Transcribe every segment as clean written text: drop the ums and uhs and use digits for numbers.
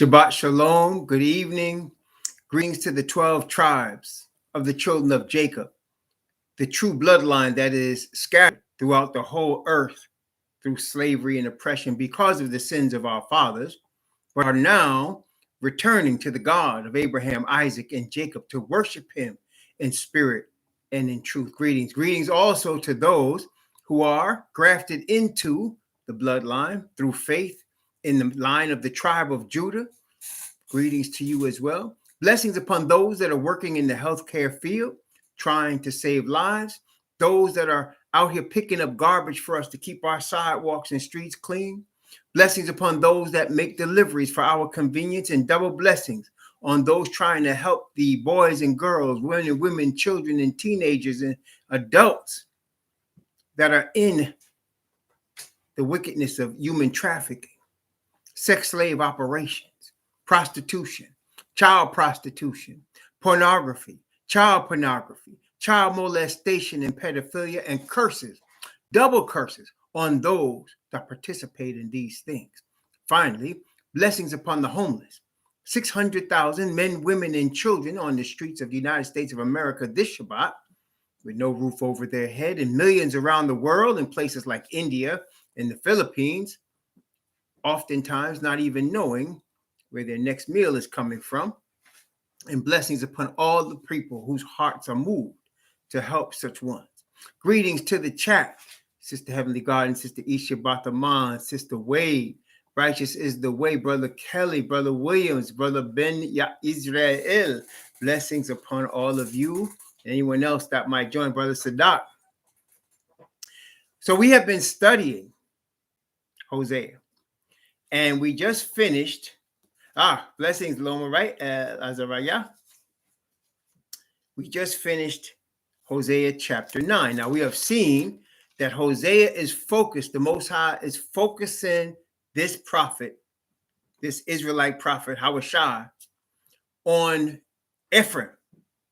Shabbat Shalom, good evening. Greetings to the 12 tribes of the children of Jacob, the true bloodline that is scattered throughout the whole earth through slavery and oppression because of the sins of our fathers, but are now returning to the God of Abraham, Isaac, and Jacob to worship him in spirit and in truth. Greetings. Greetings also to those who are grafted into the bloodline through faith in the line of the tribe of Judah. Greetings to you as well. Blessings upon those that are working in the healthcare field, trying to save lives. Those that are out here picking up garbage for us to keep our sidewalks and streets clean. Blessings upon those that make deliveries for our convenience, and double blessings on those trying to help the boys and girls, men and women, children and teenagers and adults that are in the wickedness of human trafficking, sex slave operations, prostitution, child pornography, child molestation and pedophilia, and curses, double curses on those that participate in these things. Finally, blessings upon the homeless. 600,000 men, women, and children on the streets of the United States of America this Shabbat with no roof over their head, and millions around the world in places like India and the Philippines, oftentimes not even knowing where their next meal is coming from. And blessings upon all the people whose hearts are moved to help such ones. Greetings to the chat. Sister Heavenly Garden, Sister Isha Bataman, Sister Wade. Righteous is the way. Brother Kelly, Brother Williams, Brother Ben Israel. Blessings upon all of you. Anyone else that might join, Brother Sadat. So we have been studying Hosea. And we just finished. Blessings, Loma, right? Azariah. We just finished Hosea chapter 9. Now, we have seen that Hosea is focused, the Most High is focusing this prophet, this Israelite prophet, Hosea, on Ephraim,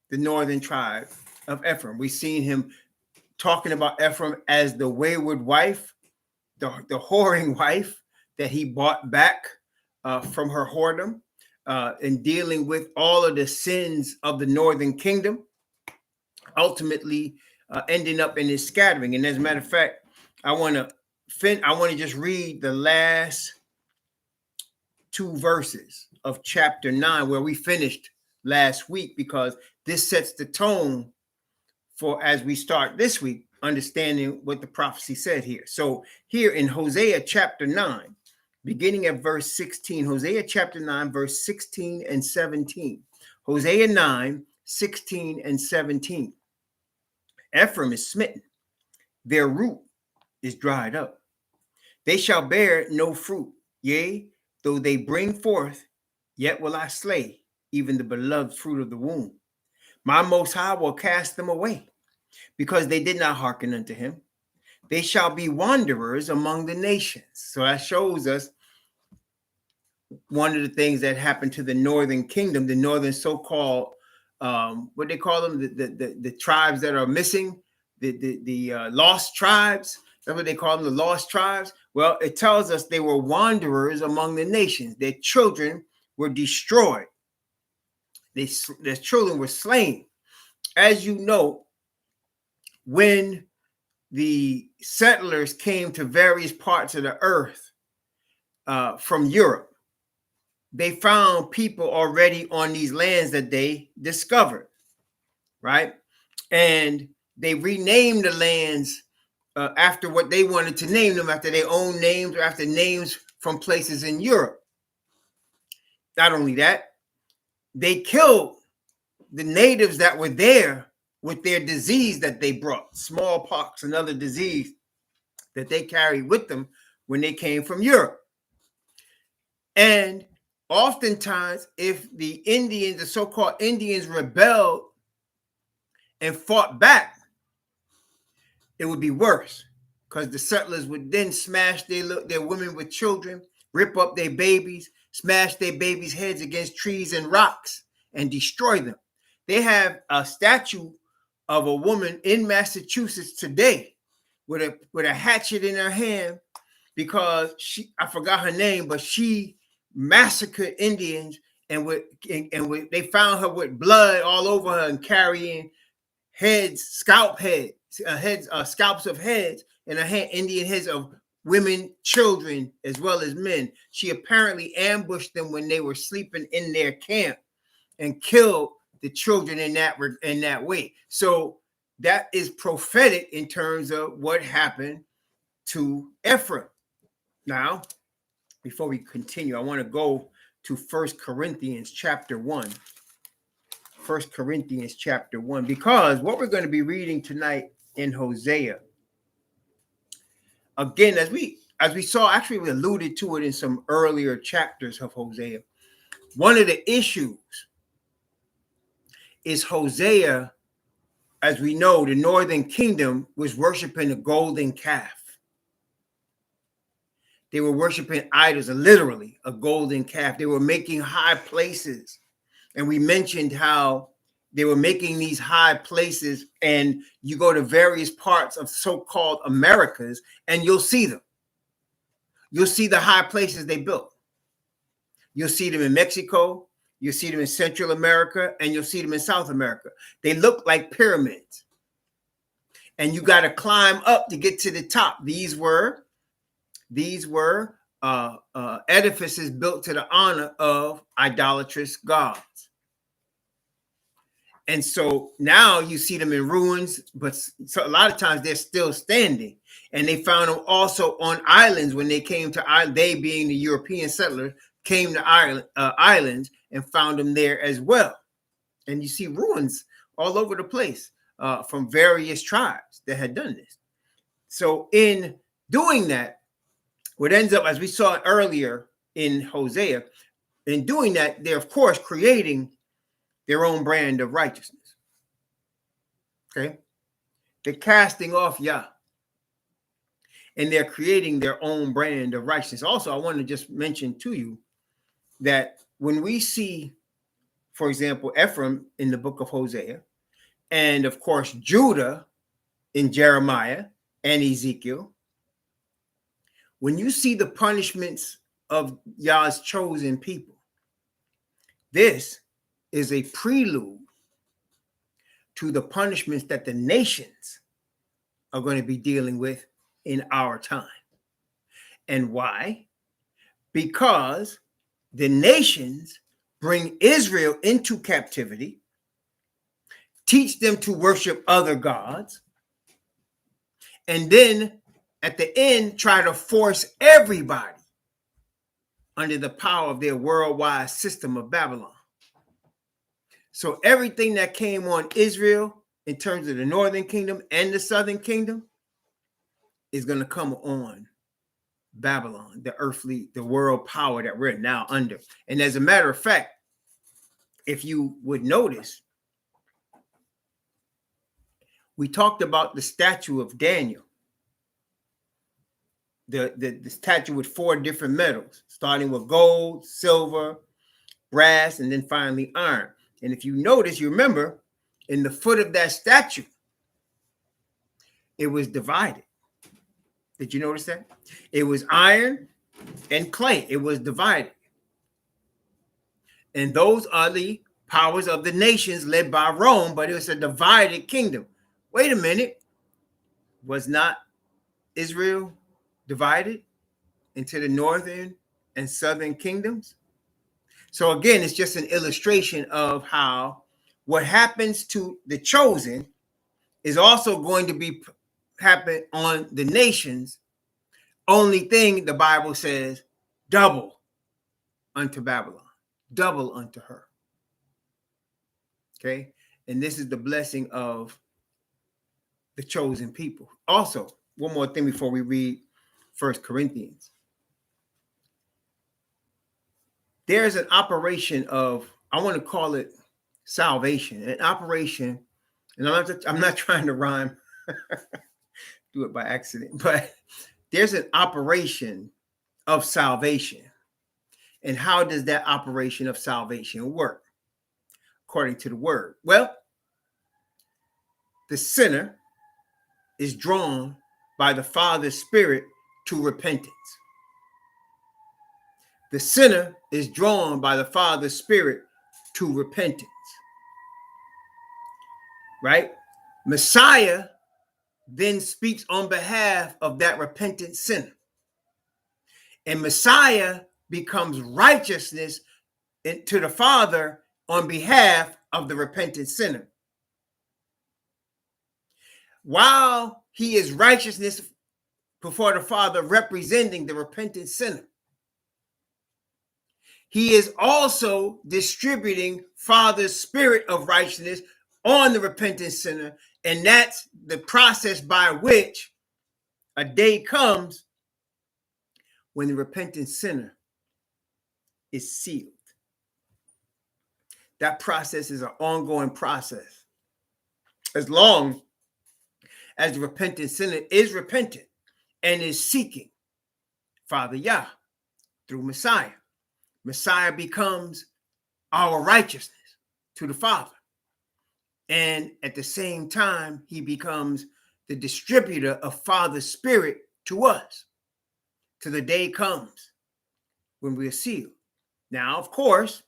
the northern tribe of Ephraim. We've seen him talking about Ephraim as the wayward wife, the whoring wife that he bought back from her whoredom, in dealing with all of the sins of the northern kingdom, ultimately ending up in his scattering. And as a matter of fact, I want to just read the last two verses of chapter 9 where we finished last week, because this sets the tone for as we start this week, understanding what the prophecy said here. So here in Hosea chapter 9, beginning at verse 16, Hosea chapter 9, verse 16 and 17. Hosea 9, 16 and 17. Ephraim is smitten. Their root is dried up. They shall bear no fruit. Yea, though they bring forth, yet will I slay, even the beloved fruit of the womb. My Most High will cast them away, because they did not hearken unto him. They shall be wanderers among the nations. So that shows us one of the things that happened to the northern kingdom, the northern so-called, what they call them, the tribes that are missing, the lost tribes. That's what they call them, the lost tribes. Well, it tells us they were wanderers among the nations. Their children were destroyed. Their children were slain. As you know, when the settlers came to various parts of the earth from Europe, they found people already on these lands that they discovered, right? And they renamed the lands after what they wanted to name them, after their own names or after names from places in Europe. Not only that, they killed the natives that were there with their disease that they brought, smallpox and other disease that they carried with them when they came from Europe. And oftentimes, if the Indians, the so-called Indians, rebelled and fought back, it would be worse, because the settlers would then smash their women with children, rip up their babies, smash their babies' heads against trees and rocks, and destroy them. They have a statue of a woman in Massachusetts today with a hatchet in her hand, because I forgot her name, but she massacred Indians, and they found her with blood all over her and carrying heads, scalps of heads, and Indian heads of women, children, as well as men. She apparently ambushed them when they were sleeping in their camp and killed the children in that way. So that is prophetic in terms of what happened to Ephraim. Now, before we continue, I want to go to 1 Corinthians chapter 1. 1 Corinthians chapter 1, because what we're going to be reading tonight in Hosea, again, as we saw, actually we alluded to it in some earlier chapters of Hosea. One of the issues is Hosea, as we know, the northern kingdom was worshiping a golden calf. They were worshiping idols, literally a golden calf. They were making high places. And we mentioned how they were making these high places, and you go to various parts of so-called Americas and you'll see them. You'll see the high places they built. You'll see them in Mexico, you'll see them in Central America, and you'll see them in South America. They look like pyramids. And you got to climb up to get to the top. These were edifices built to the honor of idolatrous gods. And so now you see them in ruins, but so a lot of times they're still standing. And they found them also on islands when they came to island. They, being the European settlers, came to islands and found them there as well. And you see ruins all over the place from various tribes that had done this. So in doing that, what ends up, as we saw earlier in Hosea, in doing that, they're of course creating their own brand of righteousness. Okay? They're casting off Yah. And they're creating their own brand of righteousness. Also, I want to just mention to you that when we see, for example, Ephraim in the book of Hosea, and of course, Judah in Jeremiah and Ezekiel, when you see the punishments of Yah's chosen people, this is a prelude to the punishments that the nations are going to be dealing with in our time. And why? Because the nations bring Israel into captivity, teach them to worship other gods, and then at the end try to force everybody under the power of their worldwide system of Babylon. So everything that came on Israel in terms of the northern kingdom and the southern kingdom is going to come on Babylon, the world power that we're now under. And as a matter of fact, if you would notice, we talked about the statue of Daniel, the statue with 4 different metals, starting with gold, silver, brass, and then finally iron. And if you notice, you remember, in the foot of that statue, it was divided. Did you notice that? It was iron and clay. It was divided. And those are the powers of the nations led by Rome, but it was a divided kingdom. Wait a minute. Was not Israel divided into the northern and southern kingdoms? So again, it's just an illustration of how what happens to the chosen is also going to be happen on the nations. Only thing the Bible says, double unto Babylon, double unto her. Okay. And this is the blessing of the chosen people. Also, one more thing before we read 1 Corinthians. There's an operation of, I want to call it salvation, an operation, and I'm not trying to rhyme, do it by accident, but there's an operation of salvation. And how does that operation of salvation work according to the word? Well, the sinner is drawn by the Father's Spirit to repentance. the sinner is drawn by the Father's Spirit to repentance, right? Messiah then speaks on behalf of that repentant sinner. And Messiah becomes righteousness to the Father on behalf of the repentant sinner. While he is righteousness before the Father representing the repentant sinner, he is also distributing Father's spirit of righteousness on the repentant sinner. And that's the process by which a day comes when the repentant sinner is sealed. That process is an ongoing process. As long as the repentant sinner is repentant and is seeking Father Yah through Messiah, Messiah becomes our righteousness to the Father. And at the same time, he becomes the distributor of Father's Spirit to us till the day comes when we are sealed. Now, of course,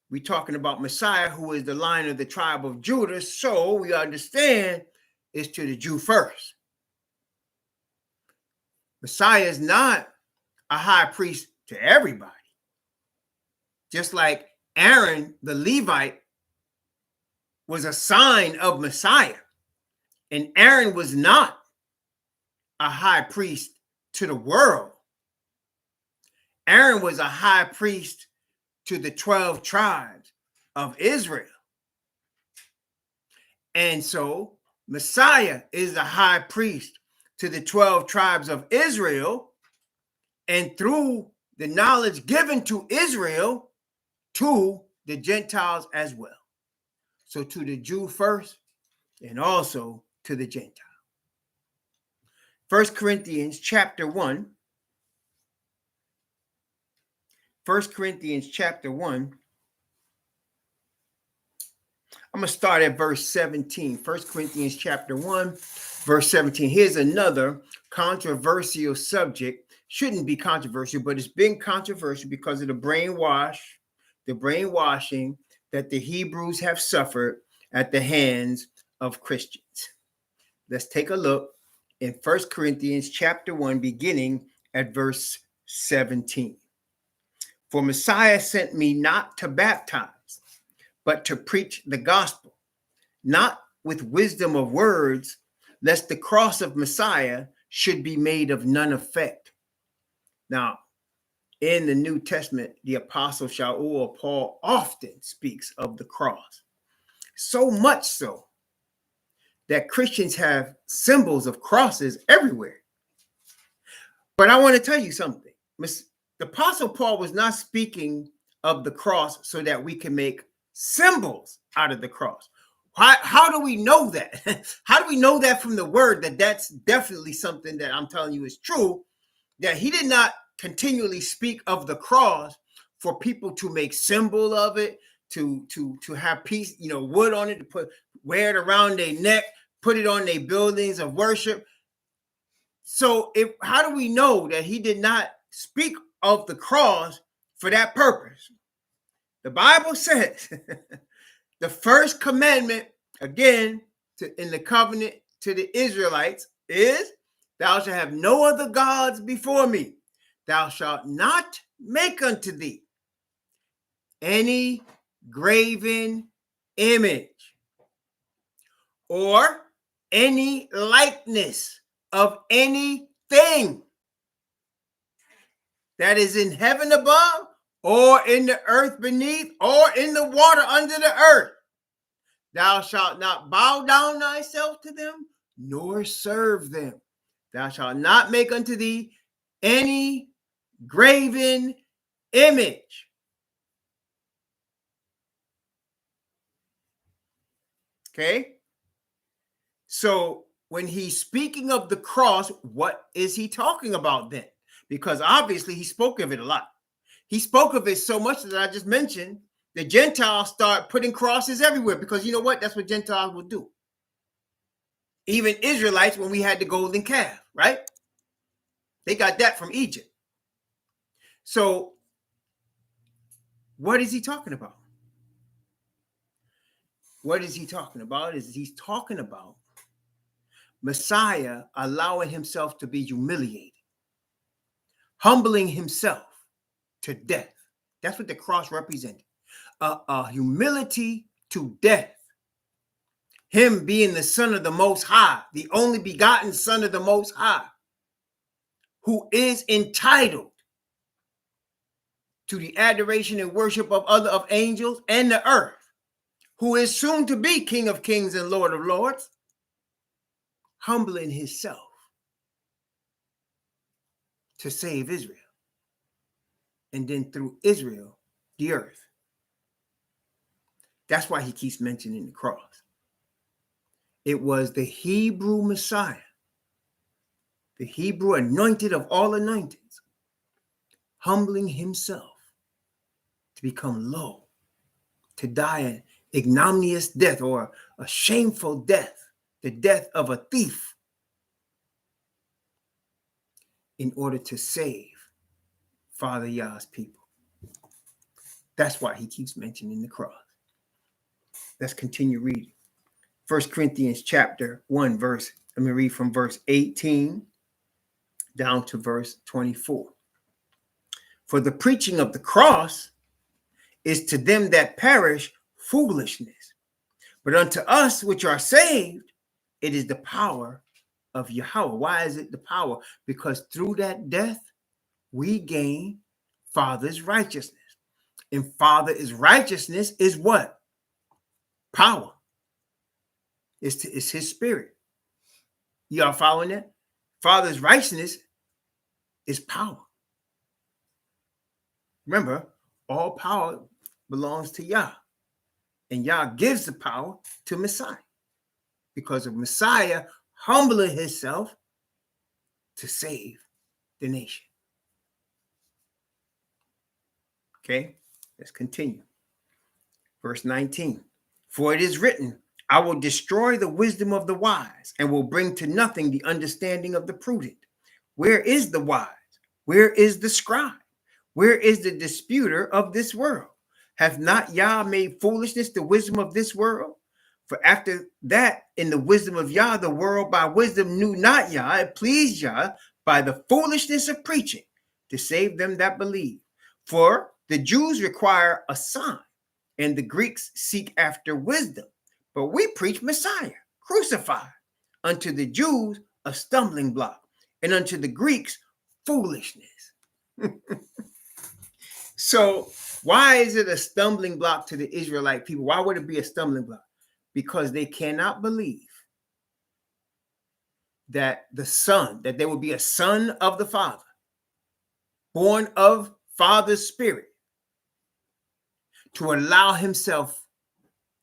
we're talking about Messiah, who is the Lion of the tribe of Judah, so we understand it's to the Jew first. Messiah is not a high priest to everybody. Just like Aaron, the Levite, was a sign of Messiah, and Aaron was not a high priest to the world. Aaron was a high priest to the 12 tribes of Israel. And so Messiah is the high priest to the 12 tribes of Israel, and through the knowledge given to Israel, to the Gentiles as well. So to the Jew first, and also to the Gentile. 1 Corinthians chapter 1. 1 Corinthians chapter 1. I'm going to start at verse 17. 1 Corinthians chapter 1, verse 17. Here's another controversial subject. Shouldn't be controversial, but it's been controversial because of the brainwashing that the Hebrews have suffered at the hands of Christians. Let's take a look in 1 Corinthians chapter 1, beginning at verse 17. For Messiah sent me not to baptize, but to preach the gospel, not with wisdom of words, lest the cross of Messiah should be made of none effect. Now, in the New Testament, the Apostle Shaul or Paul often speaks of the cross. So much so that Christians have symbols of crosses everywhere. But I want to tell you something. The Apostle Paul was not speaking of the cross so that we can make symbols out of the cross. How do we know that? How do we know that from the word that that's definitely something that I'm telling you is true, that he did not continually speak of the cross for people to make symbol of it, to have piece, wood on it, to wear it around their neck, put it on their buildings of worship. So how do we know that he did not speak of the cross for that purpose? The Bible says the first commandment, again, in the covenant to the Israelites is, thou shalt have no other gods before me. Thou shalt not make unto thee any graven image or any likeness of anything that is in heaven above, or in the earth beneath, or in the water under the earth. Thou shalt not bow down thyself to them, nor serve them. Thou shalt not make unto thee any graven image. Okay? So when he's speaking of the cross, what is he talking about then? Because obviously he spoke of it a lot. He spoke of it so much that I just mentioned, the Gentiles start putting crosses everywhere, because you know what? That's what Gentiles will do. Even Israelites, when we had the golden calf, right? They got that from Egypt. So What is he talking about? What is he talking about? He's talking about Messiah allowing himself to be humiliated, humbling himself to death. That's what the cross represented. A humility to death. Him being the Son of the Most High, the only begotten Son of the Most High, who is entitled to the adoration and worship of angels and the earth, who is soon to be King of Kings and Lord of Lords, humbling himself to save Israel. And then through Israel, the earth. That's why he keeps mentioning the cross. It was the Hebrew Messiah, the Hebrew anointed of all anointings, humbling himself to become low, to die an ignominious death or a shameful death, the death of a thief, in order to save Father Yah's people. That's why he keeps mentioning the cross. Let's continue reading. 1 Corinthians chapter 1, let me read from verse 18 down to verse 24. For the preaching of the cross is to them that perish foolishness, but unto us which are saved, it is the power of Yahweh. Why is it the power? Because through that death, we gain Father's righteousness. And Father's righteousness is what? Power. It's his spirit. You are following that? Father's righteousness is power. Remember, all power belongs to Yah. And Yah gives the power to Messiah. Because of Messiah humbling himself to save the nation. Okay, let's continue. Verse 19. For it is written, I will destroy the wisdom of the wise and will bring to nothing the understanding of the prudent. Where is the wise? Where is the scribe? Where is the disputer of this world? Hath not Yah made foolishness the wisdom of this world? For after that, in the wisdom of Yah, the world by wisdom knew not Yah. It pleased Yah by the foolishness of preaching to save them that believe. For the Jews require a sign, and the Greeks seek after wisdom. But we preach Messiah, crucified, unto the Jews a stumbling block, and unto the Greeks foolishness. So why is it a stumbling block to the Israelite people? Why would it be a stumbling block? Because they cannot believe that the Son, that there will be a son of the Father, born of Father's Spirit, to allow himself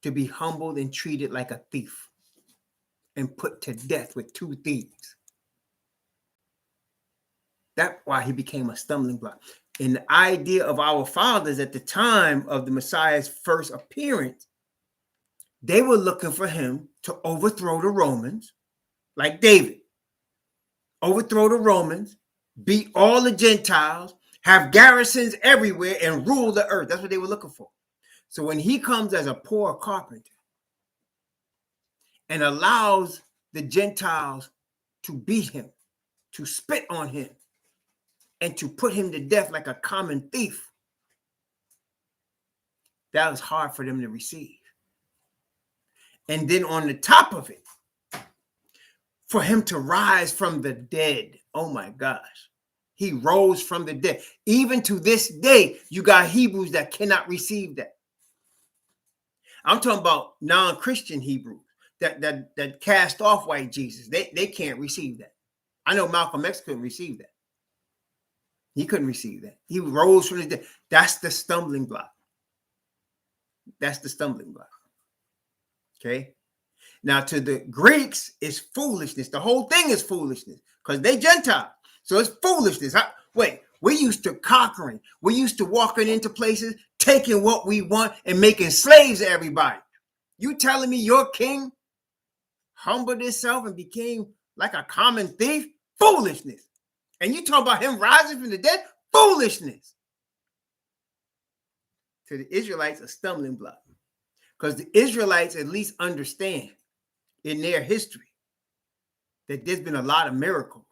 to be humbled and treated like a thief and put to death with two thieves. That's why he became a stumbling block. And the idea of our fathers at the time of the Messiah's first appearance, they were looking for him to overthrow the Romans, like David. Overthrow the Romans, beat all the Gentiles, have garrisons everywhere, and rule the earth. That's what they were looking for. So when he comes as a poor carpenter and allows the Gentiles to beat him, to spit on him, and to put him to death like a common thief, that was hard for them to receive. And then on the top of it, for him to rise from the dead. Oh my gosh. He rose from the dead. Even to this day, you got Hebrews that cannot receive that. I'm talking about non-Christian Hebrews that cast off white Jesus. They can't receive that. I know Malcolm X couldn't receive that. He couldn't receive that. He rose from the dead. That's the stumbling block. That's the stumbling block. Okay. Now to the Greeks, it's foolishness. The whole thing is foolishness because they Gentile. So it's foolishness. Wait, we used to conquering. We used to walking into places, taking what we want and making slaves of everybody. You telling me your king humbled himself and became like a common thief? Foolishness. And you talk about him rising from the dead? Foolishness. to the Israelites a stumbling block, because the Israelites at least understand in their history that there's been a lot of miracles.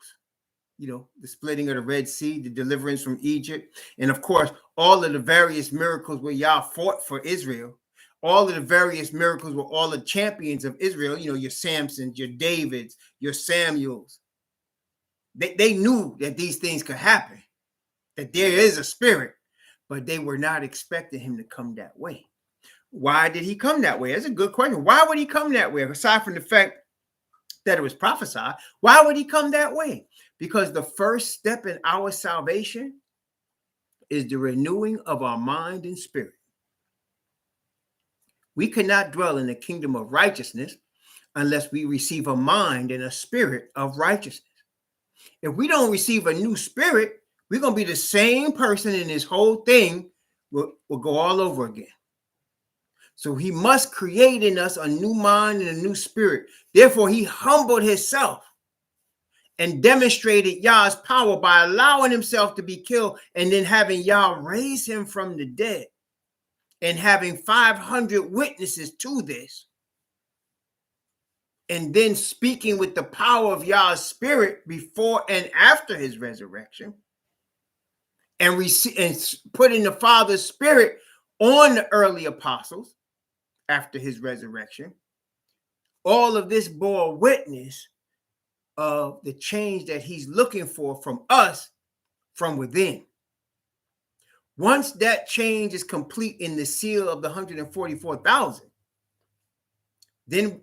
The splitting of the Red Sea, the deliverance from Egypt, and of course, all of the various miracles where Yah fought for Israel, all of the various miracles where all the champions of Israel, your Samsons, your Davids, your Samuels, they knew that these things could happen, that there is a spirit, but they were not expecting him to come that way. Why did he come that way? That's a good question. Why would he come that way? Aside from the fact that it was prophesied, why would he come that way? Because the first step in our salvation is the renewing of our mind and spirit. We cannot dwell in the kingdom of righteousness unless we receive a mind and a spirit of righteousness. If we don't receive a new spirit, we're going to be the same person, and this whole thing will go all over again. So he must create in us a new mind and a new spirit. Therefore, he humbled himself and demonstrated Yah's power by allowing himself to be killed, and then having Yah raise him from the dead, and having 500 witnesses to this, and then speaking with the power of Yah's spirit before and after his resurrection, and putting the Father's spirit on the early apostles after his resurrection. All of this bore witness of the change that he's looking for from us from within. Once that change is complete in the seal of the 144,000, then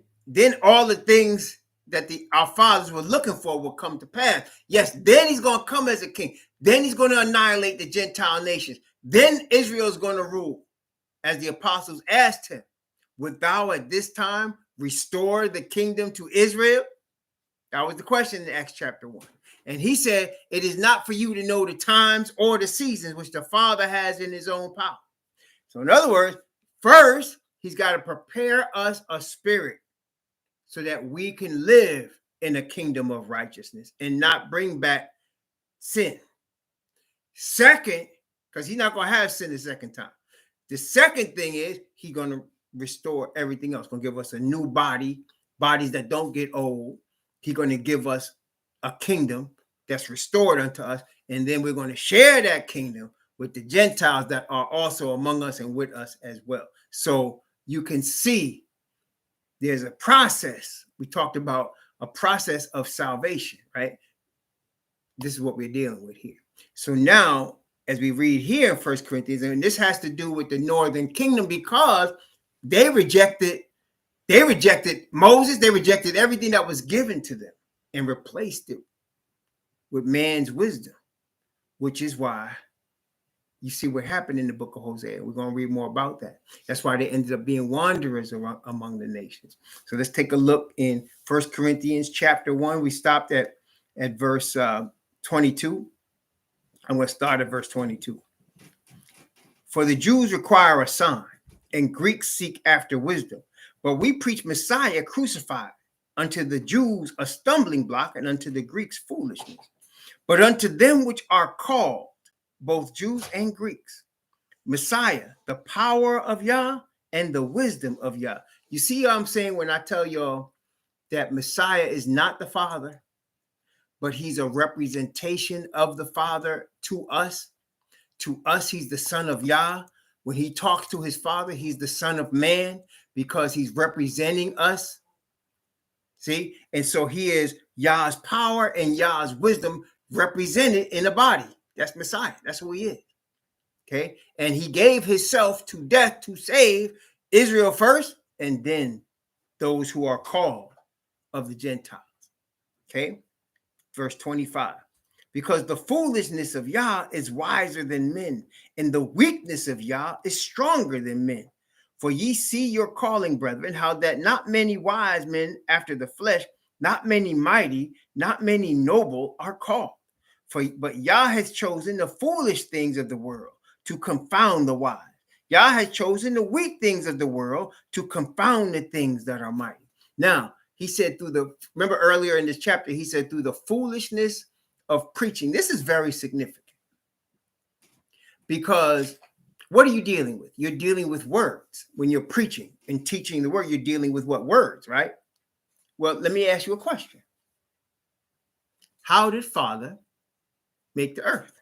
all the things that our fathers were looking for will come to pass. Yes, then he's going to come as a king. Then he's going to annihilate the Gentile nations. Then Israel is going to rule, as the apostles asked him, "Would thou at this time restore the kingdom to Israel?" That was the question in Acts chapter 1. And he said, "It is not for you to know the times or the seasons which the Father has in his own power." So in other words, first, he's got to prepare us a spirit so that we can live in a kingdom of righteousness and not bring back sin. Second, because he's not going to have sin the second time. The second thing is he's going to restore everything else. Going to give us a new bodies that don't get old. He's going to give us a kingdom that's restored unto us. And then we're going to share that kingdom with the Gentiles that are also among us and with us as well. So you can see there's a process. We talked about a process of salvation, right? This is what we're dealing with here. So now, as we read here in 1 Corinthians, and this has to do with the northern kingdom, because they rejected Moses, they rejected everything that was given to them and replaced it with man's wisdom, which is why you see what happened in the book of Hosea. We're going to read more about that. That's why they ended up being wanderers among the nations. So let's take a look in 1 Corinthians chapter 1. We stopped at verse 22. I'm going to start at verse 22. For the Jews require a sign, and Greeks seek after wisdom. But we preach Messiah crucified, unto the Jews a stumbling block, and unto the Greeks foolishness. But unto them which are called, both Jews and Greeks, Messiah, the power of Yah and the wisdom of Yah. You see what I'm saying when I tell y'all that Messiah is not the Father, but he's a representation of the Father to us. To us, he's the Son of Yah. When he talks to his Father, he's the Son of Man, because he's representing us. See? And so he is Yah's power and Yah's wisdom represented in a body. That's Messiah. That's who he is. Okay? And he gave himself to death to save Israel first, and then those who are called of the Gentiles. Okay? Verse 25. Because the foolishness of Yah is wiser than men, and the weakness of Yah is stronger than men. For ye see your calling, brethren, how that not many wise men after the flesh, not many mighty, not many noble are called. But Yah has chosen the foolish things of the world to confound the wise. Yah has chosen the weak things of the world to confound the things that are mighty. Now, he said remember earlier in this chapter, he said through the foolishness of preaching. This is very significant, because What are you dealing with? You're dealing with words. When you're preaching and teaching the word, you're dealing with what? Words, right? Well, let me ask you a question. How did Father make the earth?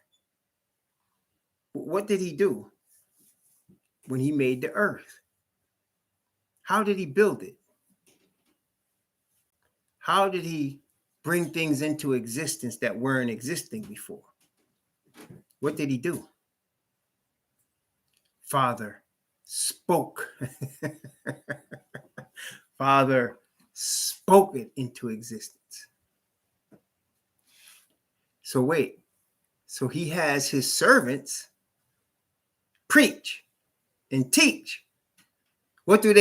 What did he do when he made the earth? How did he build it? How did he bring things into existence that weren't existing before? What did he do? Father spoke. Father spoke it into existence. So wait, so he has his servants preach and teach. What do?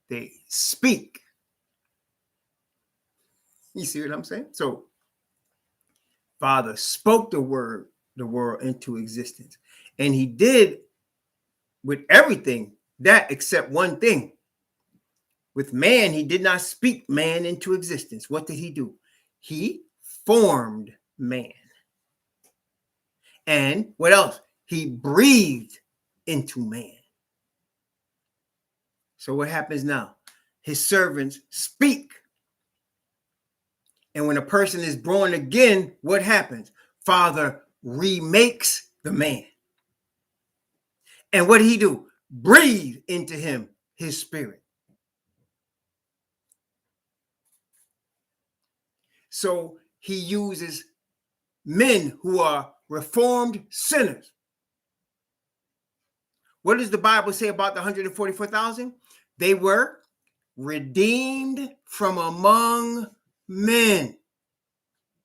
They speak. You see what I'm saying? So Father spoke the world into existence. And he did with everything that except one thing. With man, he did not speak man into existence. What did he do? He formed man. And what else? He breathed into man. So what happens now? His servants speak. And when a person is born again, what happens? Father remakes the man. And what did he do? Breathe into him his spirit. So he uses men who are reformed sinners. What does the Bible say about the 144,000? They were redeemed from among men.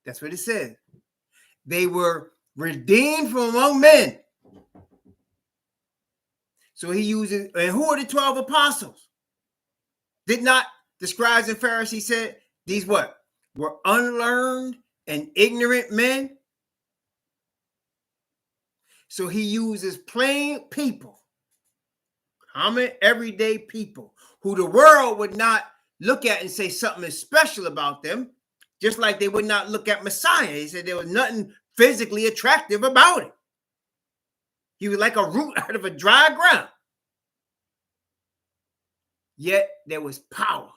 That's what it says. They were redeemed from among men. So he uses, and who are the 12 apostles? Did not the scribes and Pharisees said these what? Were unlearned and ignorant men? So he uses plain people, common everyday people, who the world would not look at and say something is special about them, just like they would not look at Messiah. He said there was nothing physically attractive about him. He was like a root out of a dry ground. Yet there was power.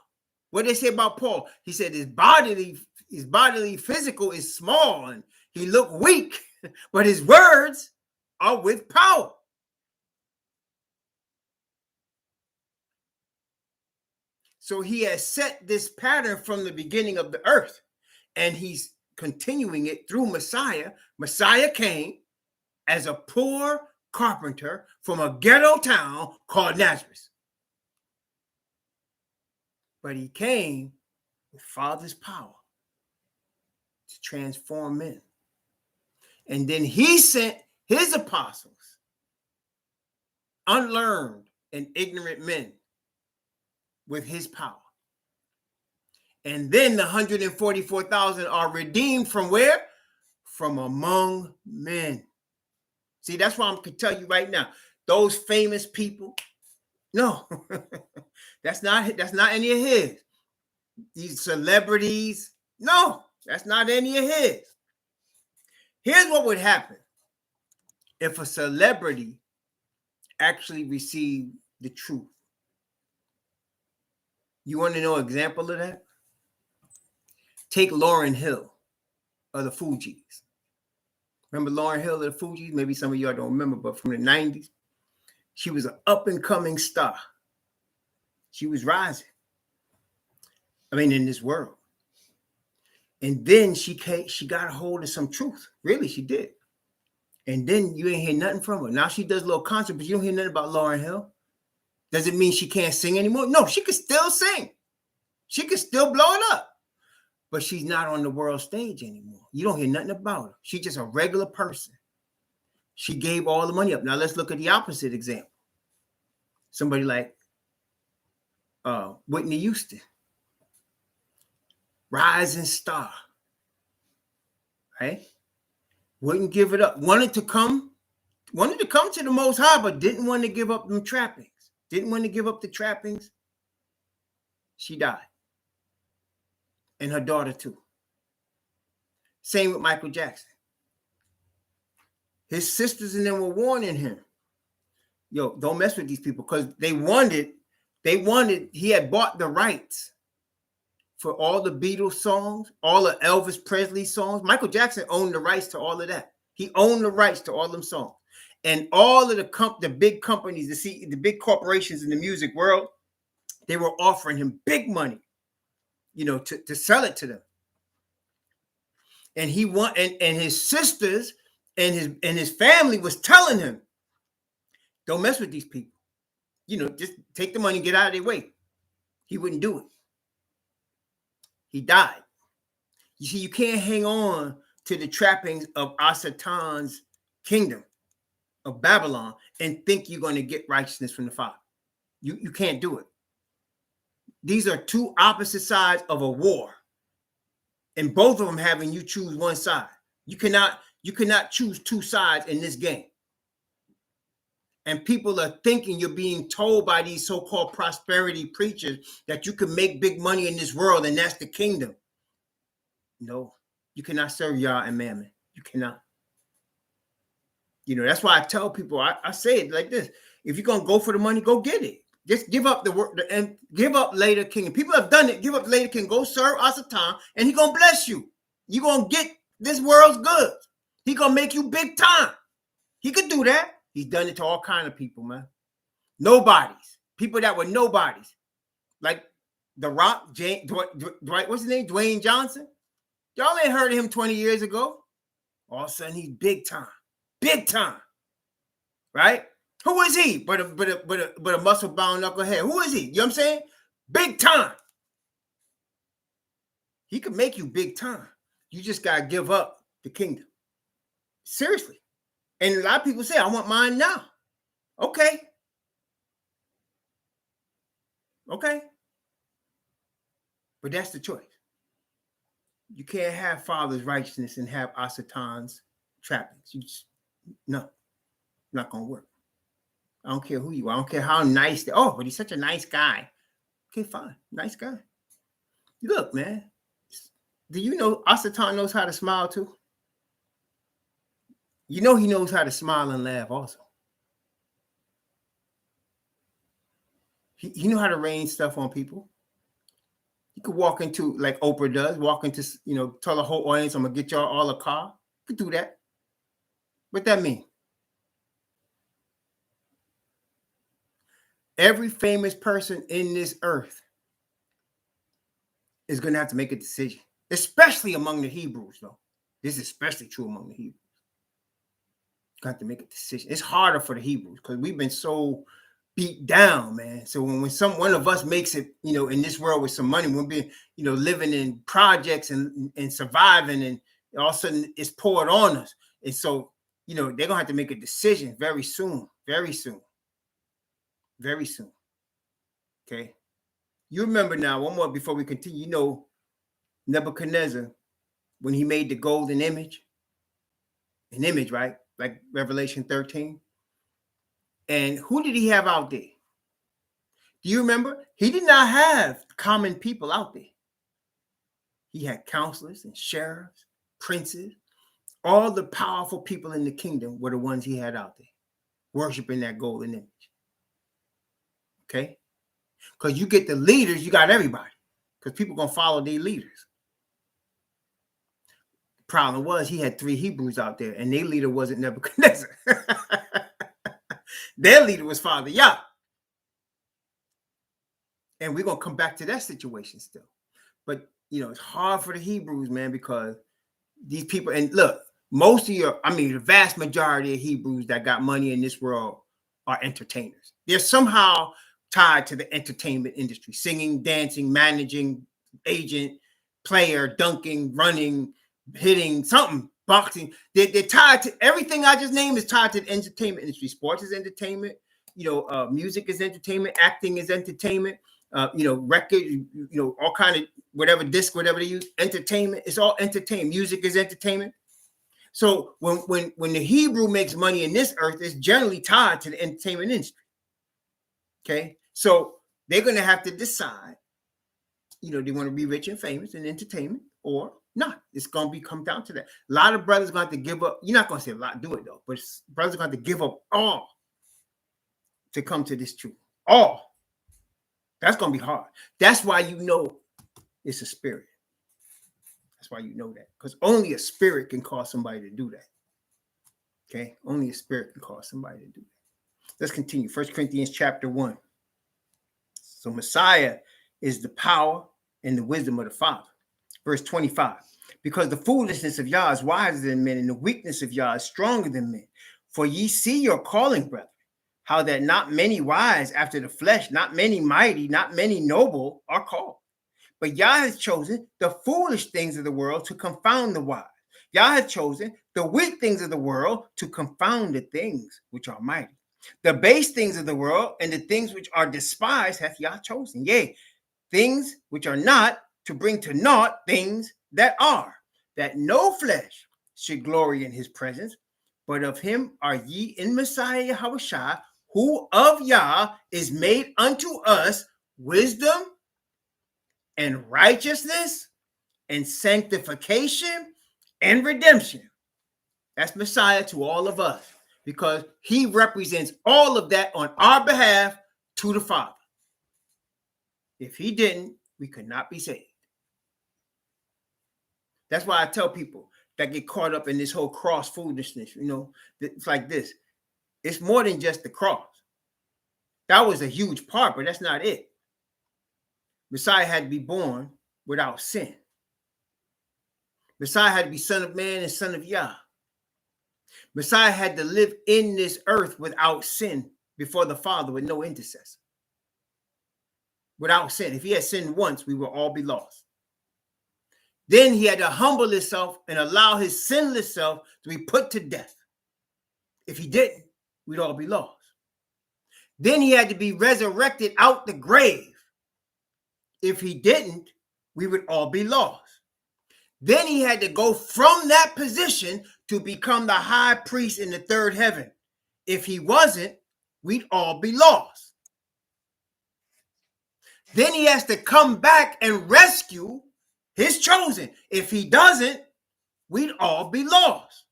What did they say about Paul? He said his bodily physical is small and he looked weak, but his words are with power. So he has set this pattern from the beginning of the earth, and he's continuing it through Messiah. Messiah came as a poor carpenter from a ghetto town called Nazareth. But he came with Father's power to transform men. And then he sent his apostles, unlearned and ignorant men, with his power. And then the 144,000 are redeemed from where? From among men. See, that's why I can tell you right now, those famous people, no, that's not any of his. These celebrities, no, that's not any of his. Here's what would happen if a celebrity actually received the truth. You want to know an example of that? Take Lauryn Hill of the Fugees. Remember Lauryn Hill of the Fugees? Maybe some of y'all don't remember, but from the 90s, she was an up-and-coming star. She was rising. In this world. And then she got a hold of some truth. Really, she did. And then you ain't hear nothing from her. Now she does a little concert, but you don't hear nothing about Lauryn Hill. Does it mean she can't sing anymore? No, she can still sing. She can still blow it up. But she's not on the world stage anymore. You don't hear nothing about her. She's just a regular person. She gave all the money up. Now let's look at the opposite example. Somebody like Whitney Houston. Rising star. Right? Wouldn't give it up. Wanted to come to the Most High, but didn't want to give up them trappings. Didn't want to give up the trappings. She died. And her daughter too. Same with Michael Jackson. His sisters and them were warning him, yo, don't mess with these people, because they wanted, he had bought the rights for all the Beatles songs, all the Elvis Presley songs. Michael Jackson owned the rights to all of that. He owned the rights to all them songs. And all of the big companies, the big corporations in the music world, they were offering him big money, to sell it to them. And and his sisters and his family was telling him, don't mess with these people. Just take the money, get out of their way. He wouldn't do it. He died. You see, you can't hang on to the trappings of Asatan's kingdom of Babylon and think you're going to get righteousness from the Father. You can't do it. These are two opposite sides of a war, and both of them having you choose one side. You cannot choose two sides in this game. And people are thinking, you're being told by these so-called prosperity preachers that you can make big money in this world and that's the kingdom. No, you cannot serve Yah and Mammon. You cannot. That's why I tell people, I say it like this: if you're gonna go for the money, go get it. Just give up the work and give up later king. And people have done it. Give up later king. Go serve Asatan, and he gonna bless you. You're gonna get this world's goods. He gonna make you big time. He could do that. He's done it to all kind of people, man. Nobodies. People that were nobodies. Like The Rock, Dwight, what's his name? Dwayne Johnson. Y'all ain't heard of him 20 years ago. All of a sudden, he's big time. Big time. Right? Who is he? But a muscle-bound knucklehead. Who is he? You know what I'm saying? Big time. He could make you big time. You just got to give up the kingdom. Seriously. And a lot of people say, I want mine now. Okay. Okay. But that's the choice. You can't have Father's righteousness and have Asatan's trappings. No, not going to work. I don't care who you are. I don't care how nice but he's such a nice guy. Okay, fine. Nice guy. Look, man. Do you know Asatan knows how to smile too? He knows how to smile and laugh also. He knows how to rain stuff on people. You could walk into, like Oprah does, tell the whole audience, I'm going to get y'all all a car. You could do that. What that mean? Every famous person in this earth is going to have to make a decision, especially among the Hebrews, though. This is especially true among the Hebrews. You have to make a decision. It's harder for the Hebrews because we've been so beat down, man. So when one of us makes it, in this world with some money, we'll be, living in projects and surviving, and all of a sudden it's poured on us. And so, they're going to have to make a decision very soon, very soon, very soon. Okay. You remember now, one more before we continue, Nebuchadnezzar, when he made the golden image, an image, right? Like Revelation 13. And who did he have out there? Do you remember? He did not have common people out there. He had counselors and sheriffs, princes. All the powerful people in the kingdom were the ones he had out there, worshiping that golden image. Okay? Because you get the leaders, you got everybody. Because people going to follow their leaders. The problem was he had 3 Hebrews out there, and their leader wasn't Nebuchadnezzar. Their leader was Father Yah. And we're going to come back to that situation still. But, it's hard for the Hebrews, man, because these people, and look, the vast majority of Hebrews that got money in this world are entertainers. They're somehow tied to the entertainment industry, singing, dancing, managing, agent, player, dunking, running, hitting, something, boxing. They're tied to everything I just named is tied to the entertainment industry. Sports is entertainment. Music is entertainment. Acting is entertainment. Record, all kind of whatever disc, whatever they use, entertainment. It's all entertainment. Music is entertainment. So when the Hebrew makes money in this earth, it's generally tied to the entertainment industry. Okay, so they're going to have to decide, they want to be rich and famous in entertainment, or No, it's going to come down to that. A lot of brothers going to have to give up. You're not going to say a lot, do it though, but brothers are going to have to give up all to come to this truth. All. That's going to be hard. That's why you know it's a spirit. That's why you know that. Because only a spirit can cause somebody to do that. Okay? Only a spirit can cause somebody to do that. Let's continue. 1 Corinthians chapter 1. So Messiah is the power and the wisdom of the Father. Verse 25. Because the foolishness of Yah is wiser than men, and the weakness of Yah is stronger than men. For ye see your calling, brethren, how that not many wise after the flesh, not many mighty, not many noble are called. But Yah has chosen the foolish things of the world to confound the wise. Yah has chosen the weak things of the world to confound the things which are mighty. The base things of the world and the things which are despised hath Yah chosen. Yea, things which are not, to bring to naught things that are, that no flesh should glory in his presence. But of him are ye in Messiah Yahushua, who of Yah is made unto us wisdom and righteousness and sanctification and redemption. That's Messiah to all of us, because he represents all of that on our behalf to the Father. If he didn't, we could not be saved. That's why I tell people that get caught up in this whole cross foolishness, it's like this. It's more than just the cross. That was a huge part, but that's not it. Messiah had to be born without sin. Messiah had to be son of man and son of Yah. Messiah had to live in this earth without sin before the Father with no intercessor. Without sin. If he had sinned once, we would all be lost. Then he had to humble himself and allow his sinless self to be put to death. If he didn't, we'd all be lost. Then he had to be resurrected out the grave. If he didn't, we would all be lost. Then he had to go from that position to become the high priest in the third heaven. If he wasn't, we'd all be lost. Then he has to come back and rescue his chosen. If he doesn't, we'd all be lost.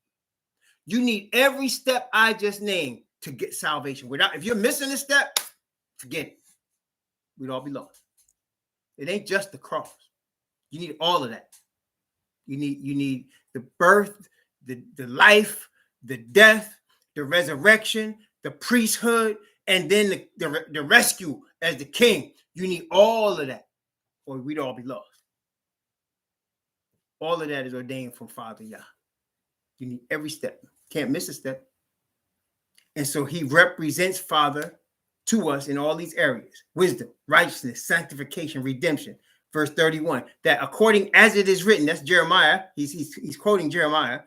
You need every step I just named to get salvation. If you're missing a step, forget it. We'd all be lost. It ain't just the cross. You need all of that. You need the birth, the life, the death, the resurrection, the priesthood, and then the rescue as the king. You need all of that, or we'd all be lost. All of that is ordained from Father Yah. You need every step. Can't miss a step. And so he represents Father to us in all these areas: wisdom, righteousness, sanctification, redemption. Verse 31, that according as it is written, that's Jeremiah. He's quoting Jeremiah.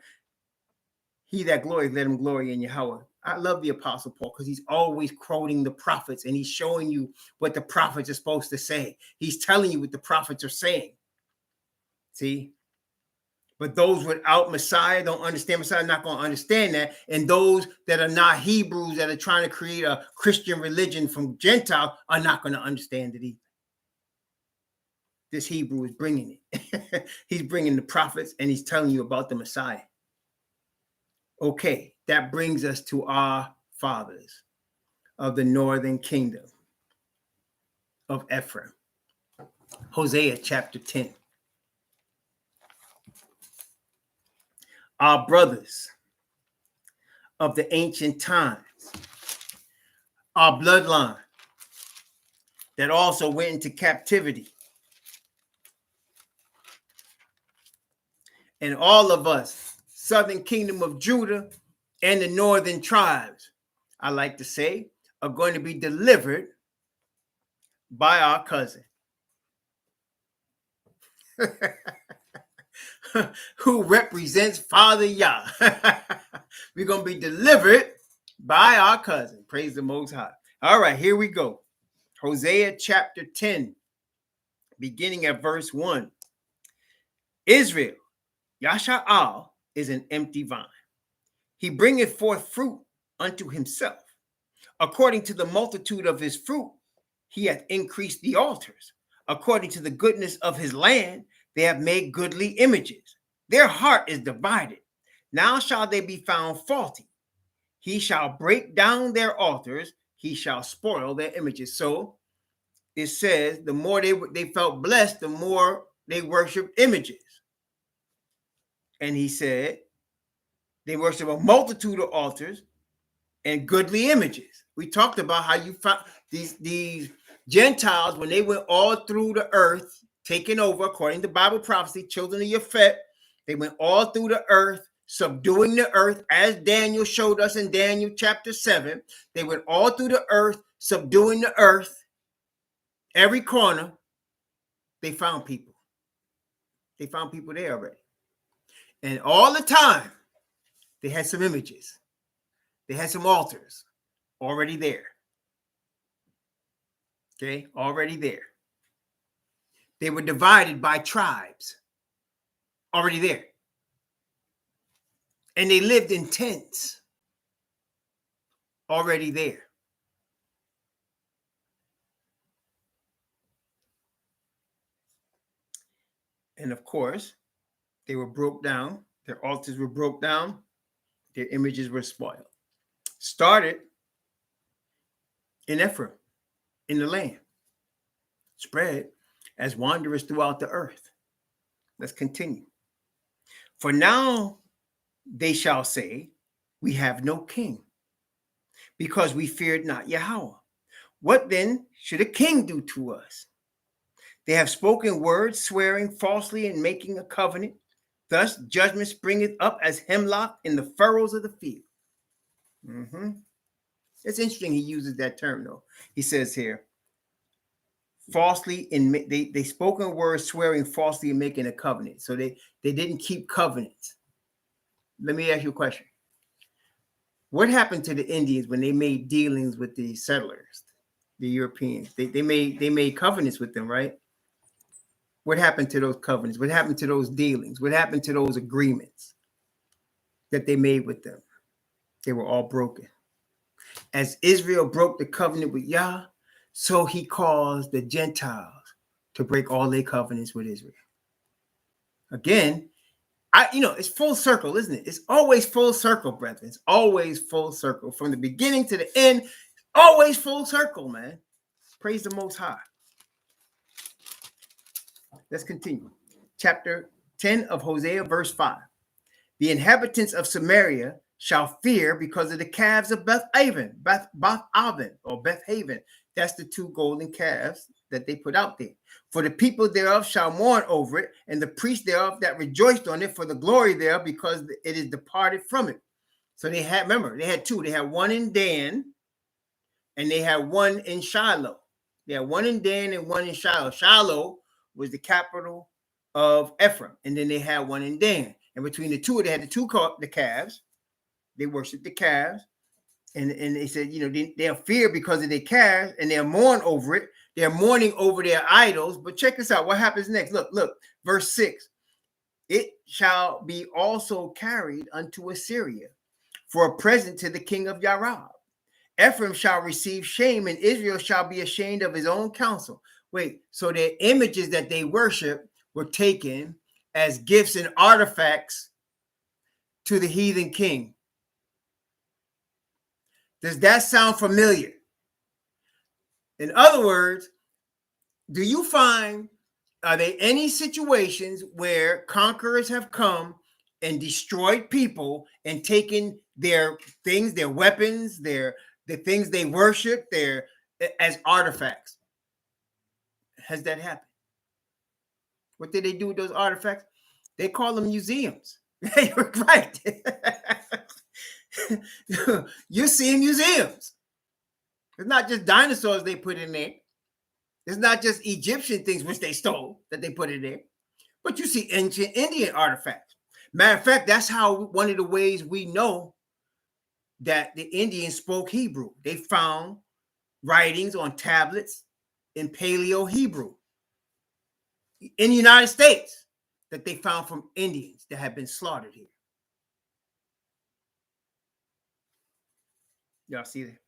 He that glories, let him glory in Yahweh. I love the Apostle Paul because he's always quoting the prophets and he's showing you what the prophets are supposed to say. He's telling you what the prophets are saying. See? But those without Messiah don't understand Messiah, not going to understand that. And those that are not Hebrews that are trying to create a Christian religion from Gentiles are not going to understand it either. This Hebrew is bringing it. He's bringing the prophets and he's telling you about the Messiah. Okay, that brings us to our fathers of the northern kingdom of Ephraim. Hosea chapter 10. Our brothers of the ancient times, our bloodline that also went into captivity. And all of us, southern kingdom of Judah and the northern tribes, I like to say, are going to be delivered by our cousin. Who represents Father Yah. We're going to be delivered by our cousin. Praise the Most High. All right, here we go. Hosea chapter 10, beginning at verse 1. Israel, Yasha'al, is an empty vine. He bringeth forth fruit unto himself. According to the multitude of his fruit, he hath increased the altars. According to the goodness of his land, They have made goodly images. Their heart is divided. Now shall they be found faulty. He shall break down their altars. He shall spoil their images. So it says the more they felt blessed, the more they worshiped images. And he said they worship a multitude of altars and goodly images. We talked about how you found these Gentiles, when they went all through the earth, taking over, according to Bible prophecy, children of Yafet, they went all through the earth, subduing the earth, as Daniel showed us in Daniel chapter 7. They went all through the earth, subduing the earth, every corner. They found people. They found people there already. And all the time, they had some images. They had some altars already there. Okay, already there. They were divided by tribes, already there. And they lived in tents, already there. And of course, they were broke down. Their altars were broke down. Their images were spoiled. Started in Ephraim, in the land. Spread as wanderers throughout the earth. Let's continue. For now they shall say, we have no king, because we feared not Yahweh. What then should a king do to us? They have spoken words, swearing falsely and making a covenant. Thus judgment springeth up as hemlock in the furrows of the field. It's interesting he uses that term, though. He says here, falsely, they spoken words, swearing falsely and making a covenant. So they didn't keep covenants. Let me ask you a question. What happened to the Indians when they made dealings with the settlers, the Europeans? They made covenants with them, right? What happened to those covenants? What happened to those dealings? What happened to those agreements that they made with them? They were all broken. As Israel broke the covenant with Yah, so he caused the Gentiles to break all their covenants with Israel. Again, it's full circle, isn't it? It's always full circle, brethren. It's always full circle. From the beginning to the end, always full circle, man. Praise the Most High. Let's continue. Chapter 10 of Hosea, verse 5. The inhabitants of Samaria shall fear because of the calves of Bethaven. That's the two golden calves that they put out there. For the people thereof shall mourn over it, and the priests thereof that rejoiced on it for the glory thereof, because it is departed from it. So they had two. They had one in Dan, and they had one in Shiloh. They had one in Dan and one in Shiloh. Shiloh was the capital of Ephraim, and then they had one in Dan. And between the two, they had the calves. They worshiped the calves. And they said, they're fear because of their calves, and they're mourn over it. They're mourning over their idols. But check this out. What happens next? Look, verse 6. It shall be also carried unto Assyria for a present to the king of Yarab. Ephraim shall receive shame, and Israel shall be ashamed of his own counsel. Wait, so their images that they worship were taken as gifts and artifacts to the heathen king. Does that sound familiar? In other words, are there any situations where conquerors have come and destroyed people and taken their things, their weapons, the things they worship, as artifacts? Has that happened? What did they do with those artifacts? They call them museums. You're right. You see museums. It's not just dinosaurs they put in there. It's not just Egyptian things which they stole that they put in there. But you see ancient Indian artifacts. Matter of fact, that's how one of the ways we know that the Indians spoke Hebrew. They found writings on tablets in Paleo Hebrew in the United States that they found from Indians that had been slaughtered here. Y'all see that?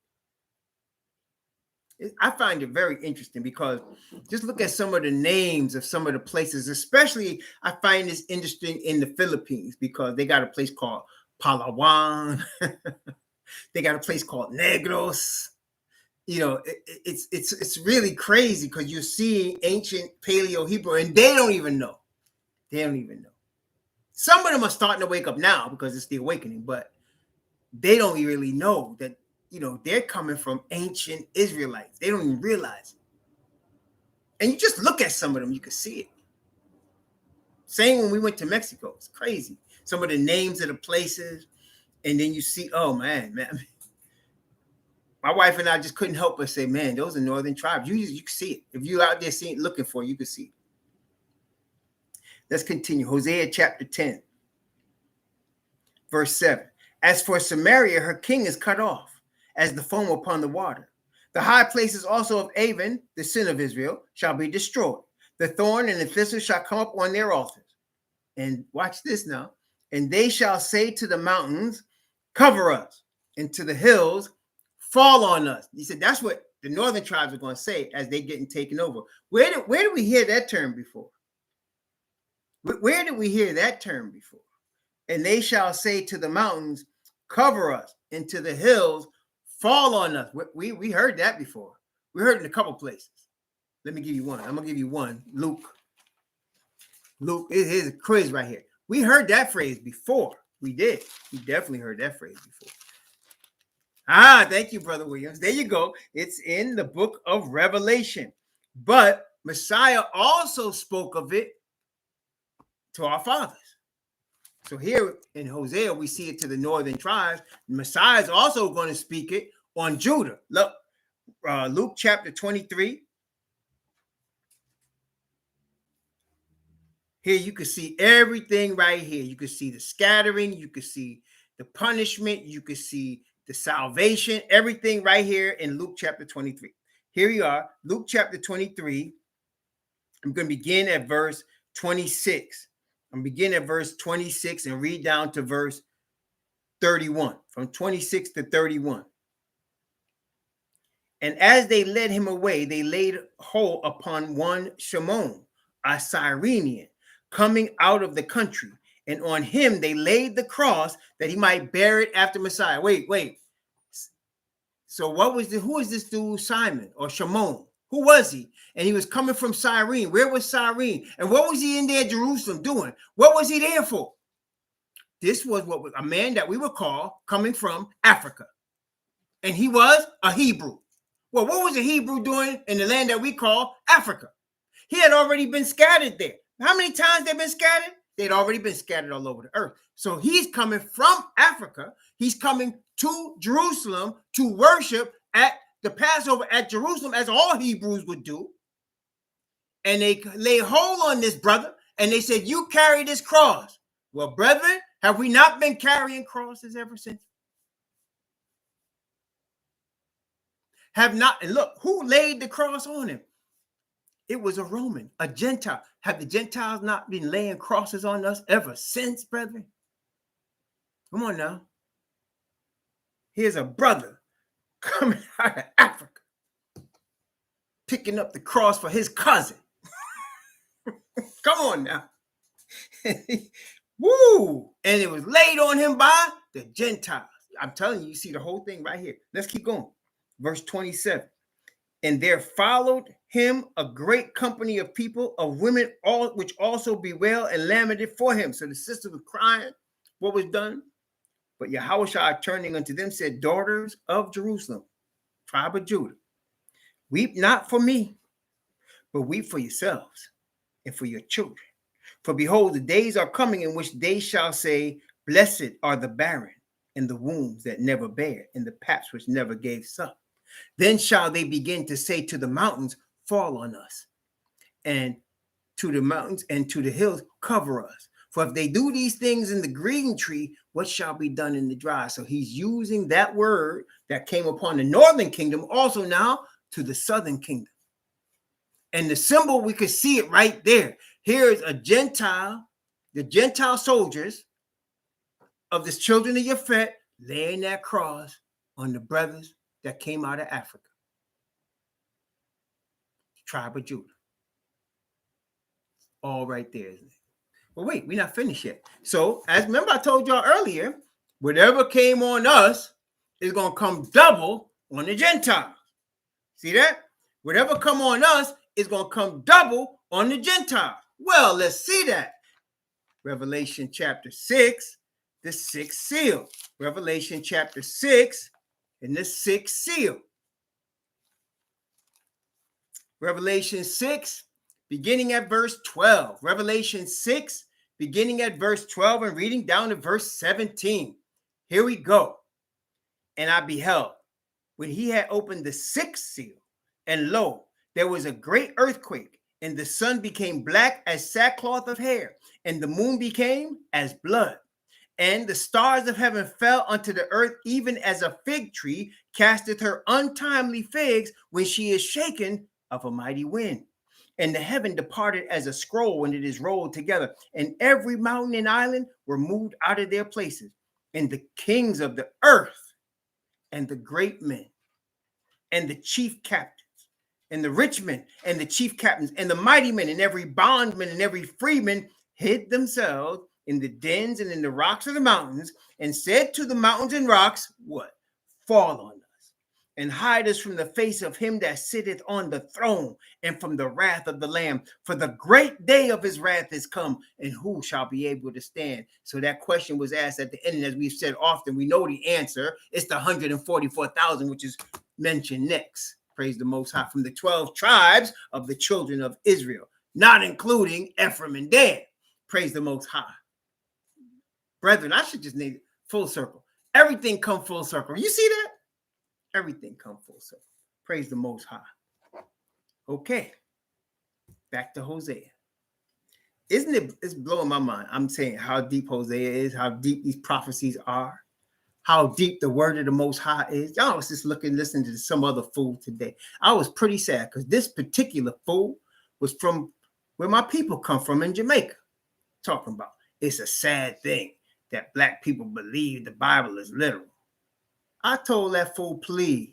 I find it very interesting because just look at some of the names of some of the places, especially I find this interesting in the Philippines because they got a place called Palawan. They got a place called Negros. It's really crazy because you're seeing ancient Paleo Hebrew and they don't even know. They don't even know. Some of them are starting to wake up now because it's the awakening, but they don't really know that, they're coming from ancient Israelites. They don't even realize it. And you just look at some of them, you can see it. Same when we went to Mexico. It's crazy. Some of the names of the places, and then you see, oh man. My wife and I just couldn't help but say, man, those are northern tribes. You can see it. If you're out there looking for it, you can see it. Let's continue. Hosea chapter 10, verse 7. As for Samaria, her king is cut off, as the foam upon the water. The high places also of Avon, the sin of Israel, shall be destroyed. The thorn and the thistle shall come up on their altars. And watch this now. And they shall say to the mountains, cover us, and to the hills, fall on us. He said that's what the northern tribes are going to say as they getting taken over. Where did we hear that term before? Where did we hear that term before? And they shall say to the mountains, cover us, and to the hills, fall on us. We heard that before. We heard it in a couple places. Let me give you one. I'm going to give you one. Luke, here's a quiz right here. We heard that phrase before. We did. We definitely heard that phrase before. Thank you, Brother Williams. There you go. It's in the book of Revelation. But Messiah also spoke of it to our fathers. So here in Hosea, we see it to the northern tribes. Messiah is also going to speak it on Judah. Look, Luke chapter 23. Here you can see everything right here. You can see the scattering. You can see the punishment. You can see the salvation. Everything right here in Luke chapter 23. Here you are, Luke chapter 23. I'm going to begin at verse 26. I'm beginning at verse 26 and read down to verse 31. From 26 to 31. And as they led him away, they laid hold upon one Shimon, a Cyrenian, coming out of the country. And on him they laid the cross that he might bear it after Messiah. Wait. So who was this dude, Simon or Shimon? Who was he? And he was coming from Cyrene. Where was Cyrene? And what was he in there, Jerusalem, doing? What was he there for? This was a man that we would call coming from Africa. And he was a Hebrew. Well, what was a Hebrew doing in the land that we call Africa? He had already been scattered there. How many times they've been scattered? They'd already been scattered all over the earth. So he's coming from Africa. He's coming to Jerusalem to worship at the Passover at Jerusalem, as all Hebrews would do. And they lay hold on this brother, and they said, you carry this cross. Well, brethren, have we not been carrying crosses ever since? Have not, and look, who laid the cross on him? It was a Roman, a Gentile. Have the Gentiles not been laying crosses on us ever since, brethren? Come on now. Here's a brother coming out of Africa, picking up the cross for his cousin. Come on now. Woo! And it was laid on him by the Gentiles. I'm telling you, you see the whole thing right here. Let's keep going. Verse 27. And there followed him a great company of people, of women, all which also bewailed and lamented for him. So the sister was crying. What was done? But Yahushua, turning unto them, said, daughters of Jerusalem, tribe of Judah, weep not for me, but weep for yourselves and for your children. For behold, the days are coming in which they shall say, blessed are the barren, and the wombs that never bare, and the paps which never gave suck. Then shall they begin to say to the mountains, fall on us, and to the mountains and to the hills, cover us. For if they do these things in the green tree, what shall be done in the dry? So he's using that word that came upon the northern kingdom also now to the southern kingdom. And the symbol, we could see it right there. Here's a Gentile, the Gentile soldiers of the children of Yafet laying that cross on the brothers that came out of Africa. tribe of Judah. All right there, isn't it? Well, wait, we're not finished yet. So, as remember I told y'all earlier, whatever came on us is going to come double on the Gentiles. See that? Whatever come on us is going to come double on the Gentiles. Well, let's see that. Revelation chapter 6, the sixth seal. Revelation chapter 6 and the sixth seal. Revelation 6, beginning at verse 12. Revelation 6, beginning at verse 12 and reading down to verse 17. Here we go. And I beheld, when he had opened the sixth seal, and lo, there was a great earthquake, and the sun became black as sackcloth of hair, and the moon became as blood. And the stars of heaven fell unto the earth, even as a fig tree casteth her untimely figs when she is shaken of a mighty wind. And the heaven departed as a scroll when it is rolled together, and every mountain and island were moved out of their places. And the kings of the earth, and the great men, and the chief captains, and the rich men, and the chief captains, and the mighty men, and every bondman, and every freeman hid themselves in the dens and in the rocks of the mountains, and said to the mountains and rocks, what? Fall on us, and hide us from the face of him that sitteth on the throne, and from the wrath of the Lamb. For the great day of his wrath is come, and who shall be able to stand? So that question was asked at the end, and as we've said often, we know the answer. It's the 144,000, which is mentioned next. Praise the Most High. From the 12 tribes of the children of Israel, not including Ephraim and Dan. Praise the Most High. Brethren, I should just name it full circle. Everything come full circle. You see that? Everything come full circle. Praise the Most High. Okay. Back to Hosea. Isn't it? It's blowing my mind. I'm saying how deep Hosea is, how deep these prophecies are, how deep the word of the Most High is. Y'all was just listening to some other fool today. I was pretty sad because this particular fool was from where my people come from in Jamaica. Talking about it's a sad thing that black people believe the Bible is literal. I told that fool, please,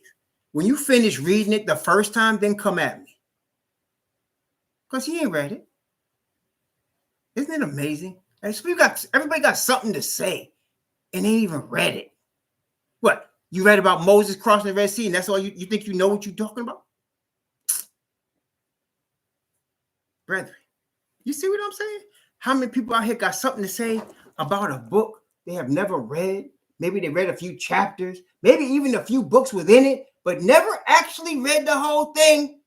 when you finish reading it the first time, then come at me. Because he ain't read it. Isn't it amazing? Everybody got something to say and ain't even read it. What? You read about Moses crossing the Red Sea and that's all you think you know what you're talking about? Brethren, you see what I'm saying? How many people out here got something to say about a book they have never read? Maybe they read a few chapters, maybe even a few books within it, but never actually read the whole thing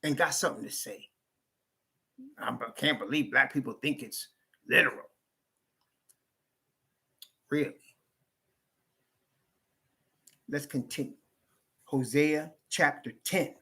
and got something to say. I can't believe black people think it's literal. Really? Let's continue. Hosea chapter 10.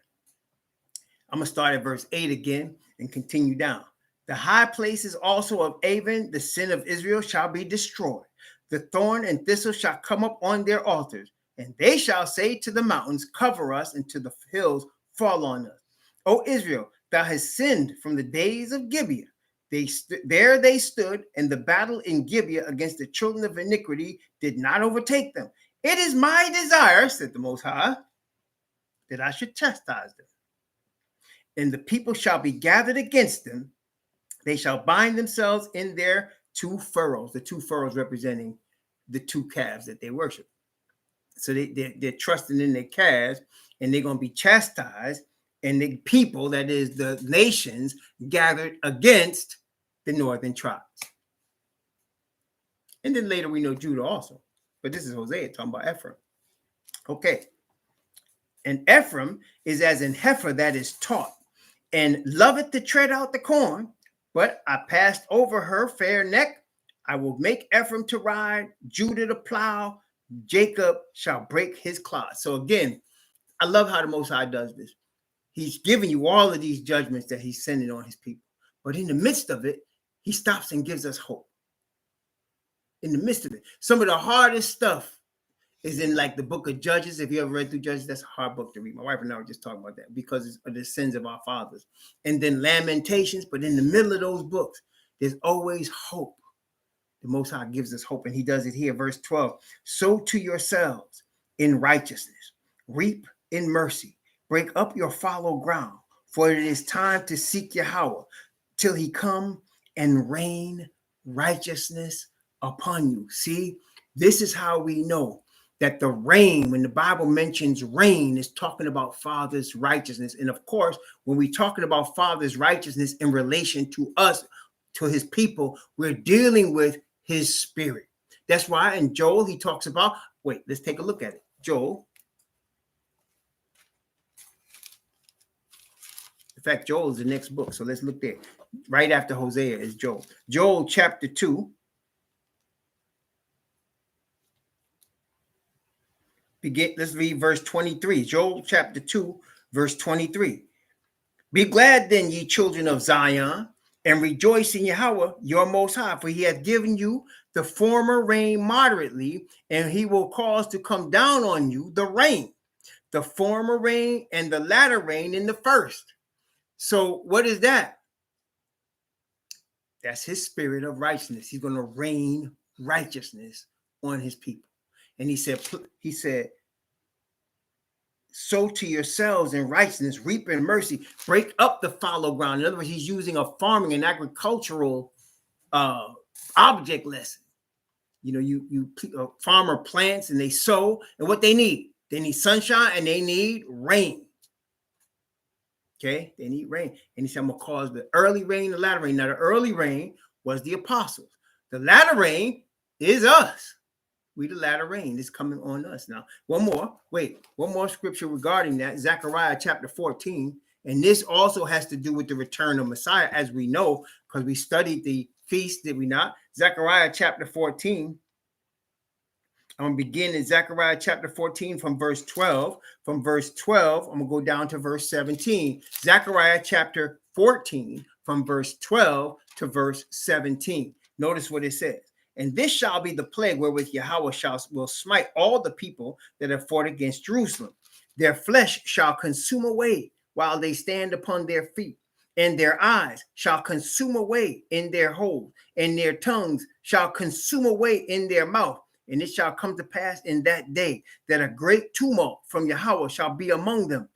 I'm going to start at verse 8 again and continue down. The high places also of Avon, the sin of Israel, shall be destroyed. The thorn and thistle shall come up on their altars, and they shall say to the mountains, cover us, and to the hills, fall on us. O Israel, thou hast sinned from the days of Gibeah. There they stood, and the battle in Gibeah against the children of iniquity did not overtake them. It is my desire, said the Most High, that I should chastise them. And the people shall be gathered against them. They shall bind themselves in their two furrows, the two furrows representing the two calves that they worship. So they're trusting in their calves, and they're going to be chastised, and the people, that is the nations, gathered against the northern tribes. And then later we know Judah also. But this is Hosea talking about Ephraim. Okay. And Ephraim is as an heifer that is taught, and loveth to tread out the corn. But I passed over her fair neck. I will make Ephraim to ride, Judah to plow, Jacob shall break his clods. So again, I love how the Most High does this. He's giving you all of these judgments that he's sending on his people. But in the midst of it, he stops and gives us hope. In the midst of it. Some of the hardest stuff is in like the book of Judges. If you ever read through Judges, that's a hard book to read. My wife and I were just talking about that because it's of the sins of our fathers. And then Lamentations, but in the middle of those books, there's always hope. The Most High gives us hope, and he does it here. Verse 12, sow to yourselves in righteousness, reap in mercy. Break up your fallow ground, for it is time to seek Yahweh till he come and rain righteousness upon you. See, this is how we know that the rain, when the Bible mentions rain, is talking about Father's righteousness. And of course, when we're talking about Father's righteousness in relation to us, to his people, we're dealing with his spirit. That's why in Joel, he talks about, wait, let's take a look at it. Joel. In fact, Joel is the next book. So let's look there. Right after Hosea is Joel. Joel chapter 2. Let's read verse 23. Joel chapter 2, verse 23. Be glad then, ye children of Zion, and rejoice in Yahweh, your Most High, for he hath given you the former rain moderately, and he will cause to come down on you the rain, the former rain and the latter rain in the first. So what is that? That's his spirit of righteousness. He's going to rain righteousness on his people. And he said, sow to yourselves in righteousness, reap in mercy, break up the fallow ground. In other words, he's using a farming and agricultural object lesson. You know, a farmer plants and they sow, and what they need sunshine and they need rain. Okay, they need rain. And he said, I'm going to cause the early rain, the latter rain. Now, the early rain was the apostles. The latter rain is us. We the latter rain is coming on us. Now, one more scripture regarding that, Zechariah chapter 14. And this also has to do with the return of Messiah, as we know, because we studied the feast, did we not? Zechariah chapter 14. I'm going to begin in Zechariah chapter 14 from verse 12. From verse 12, I'm going to go down to verse 17. Zechariah chapter 14 from verse 12 to verse 17. Notice what it says. And this shall be the plague wherewith Yahweh will smite all the people that have fought against Jerusalem. Their flesh shall consume away while they stand upon their feet, and their eyes shall consume away in their holes, and their tongues shall consume away in their mouth. And it shall come to pass in that day that a great tumult from Yahweh shall be among them.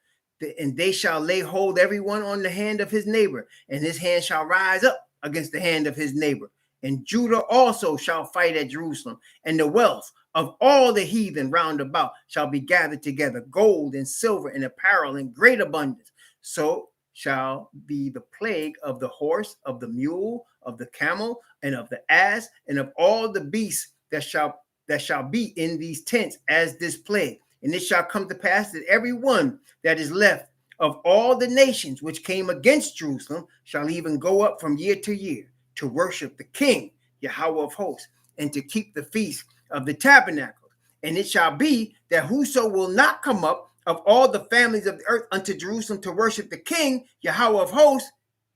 And they shall lay hold everyone on the hand of his neighbor, and his hand shall rise up against the hand of his neighbor. And Judah also shall fight at Jerusalem, and the wealth of all the heathen round about shall be gathered together, gold and silver and apparel in great abundance. So shall be the plague of the horse, of the mule, of the camel, and of the ass, and of all the beasts that shall be in these tents as this plague. And it shall come to pass that every one that is left of all the nations which came against Jerusalem shall even go up from year to year to worship the King, Yahweh of hosts, and to keep the feast of the tabernacles. And it shall be that whoso will not come up of all the families of the earth unto Jerusalem to worship the King, Yahweh of hosts,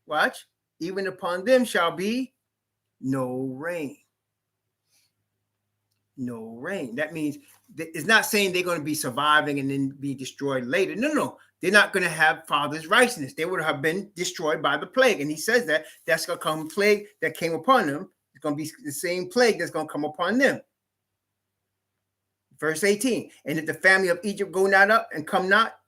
watch, even upon them shall be no rain. No rain. That means it's not saying they're going to be surviving and then be destroyed later. No. They're not going to have Father's righteousness. They would have been destroyed by the plague. And he says that's going to come plague that came upon them. It's going to be the same plague that's going to come upon them. Verse 18. And if the family of Egypt go not up and come not,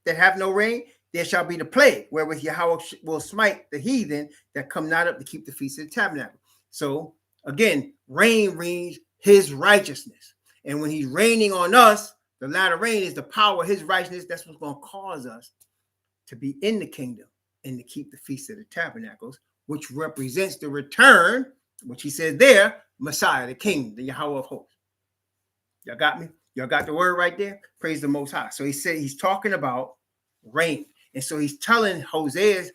that have no rain, there shall be the plague, wherewith Yahweh will smite the heathen that come not up to keep the feast of the tabernacle. So again, rain means his righteousness. And when he's raining on us, the latter rain is the power of his righteousness. That's what's going to cause us to be in the kingdom and to keep the feast of the tabernacles, which represents the return, which he says there, Messiah, the King, the Yahweh of hosts. Y'all got me? Y'all got the word right there? Praise the Most High. So he said he's talking about rain. And so he's telling Hosea,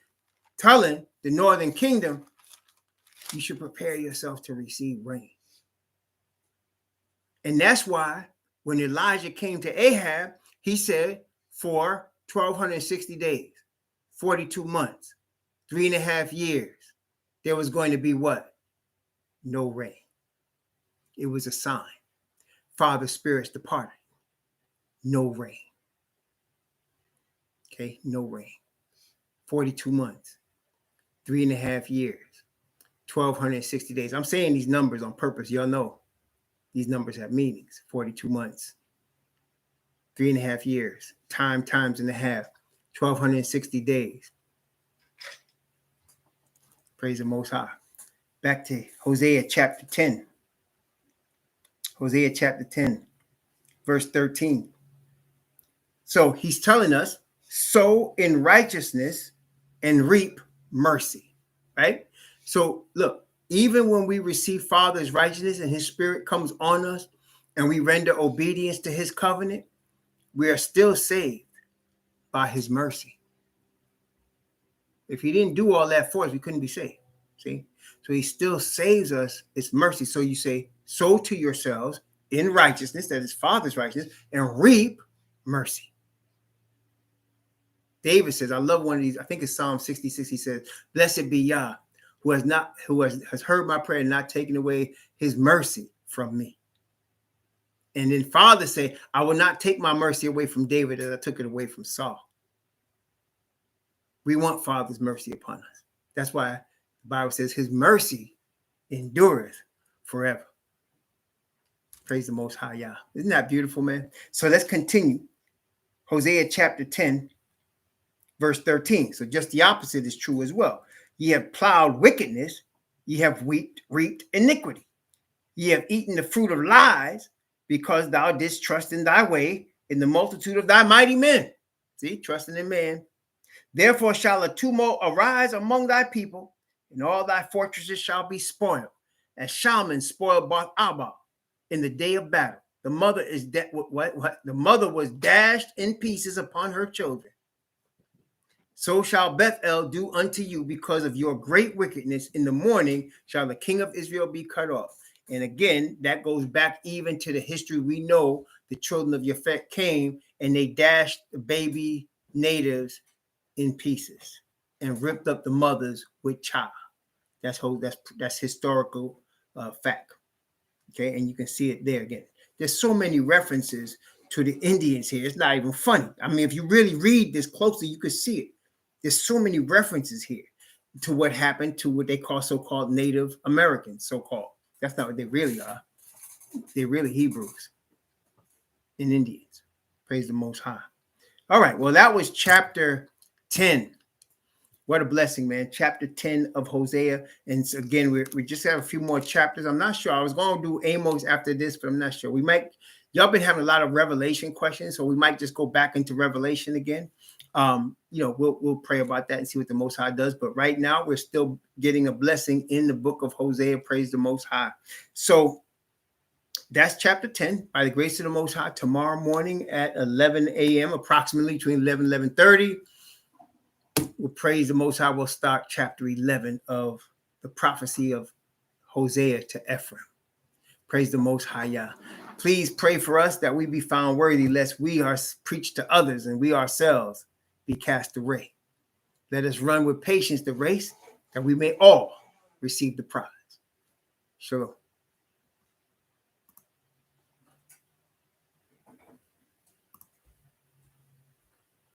telling the northern kingdom, you should prepare yourself to receive rain. And that's why when Elijah came to Ahab, he said for 1,260 days, 42 months, 3.5 years, there was going to be what? No rain. It was a sign. Father spirits departed. No rain. Okay, no rain. 42 months, 3.5 years, 1,260 days. I'm saying these numbers on purpose. Y'all know these numbers have meanings. 42 months, 3.5 years. Times and a half. 1,260 days. Praise the Most High. Back to Hosea chapter 10. Hosea chapter 10, verse 13. So he's telling us, sow in righteousness and reap mercy, right? So look, even when we receive Father's righteousness and his spirit comes on us and we render obedience to his covenant, we are still saved by his mercy. If he didn't do all that for us, we couldn't be saved. See? So he still saves us. It's mercy. So you say, sow to yourselves in righteousness, that is Father's righteousness, and reap mercy. David says, I love one of these. I think it's Psalm 66. He says, blessed be Yah, who has heard my prayer and not taken away his mercy from me. And then Father say, I will not take my mercy away from David as I took it away from Saul. We want Father's mercy upon us. That's why the Bible says his mercy endureth forever. Praise the Most High Yah. Isn't that beautiful, man? So let's continue. Hosea chapter 10, verse 13. So just the opposite is true as well. Ye have plowed wickedness, ye have reaped iniquity. Ye have eaten the fruit of lies, because thou didst trust in thy way, in the multitude of thy mighty men. See, trusting in man. Therefore shall a tumult arise among thy people, and all thy fortresses shall be spoiled, as Shalman spoiled Bath Abba in the day of battle. The mother is what? The mother was dashed in pieces upon her children. So shall Bethel do unto you because of your great wickedness. In the morning shall the king of Israel be cut off. And again, that goes back even to the history. We know the children of Yafet came and they dashed the baby natives in pieces and ripped up the mothers with child. That's historical fact. Okay, and you can see it there again. There's so many references to the Indians here. It's not even funny. I mean, if you really read this closely, you can see it. There's so many references here to what happened to what they call so-called Native Americans, so-called. That's not what they really are. They're really Hebrews and Indians. Praise the Most High. All right, well, that was chapter 10. What a blessing, man. Chapter 10 of Hosea. And so again, we just have a few more chapters. I'm not sure. I was going to do Amos after this, but I'm not sure. Y'all been having a lot of Revelation questions, so we might just go back into Revelation again. We'll pray about that and see what the Most High does. But right now, we're still getting a blessing in the book of Hosea. Praise the Most High. So that's chapter 10. By the grace of the Most High, tomorrow morning at 11 a.m., approximately between 11 and 11:30, we'll praise the Most High. We'll start chapter 11 of the prophecy of Hosea to Ephraim. Praise the Most High Yah. Please pray for us that we be found worthy, lest we are preached to others and we ourselves be cast away. Let us run with patience the race, that we may all receive the prize. Shalom.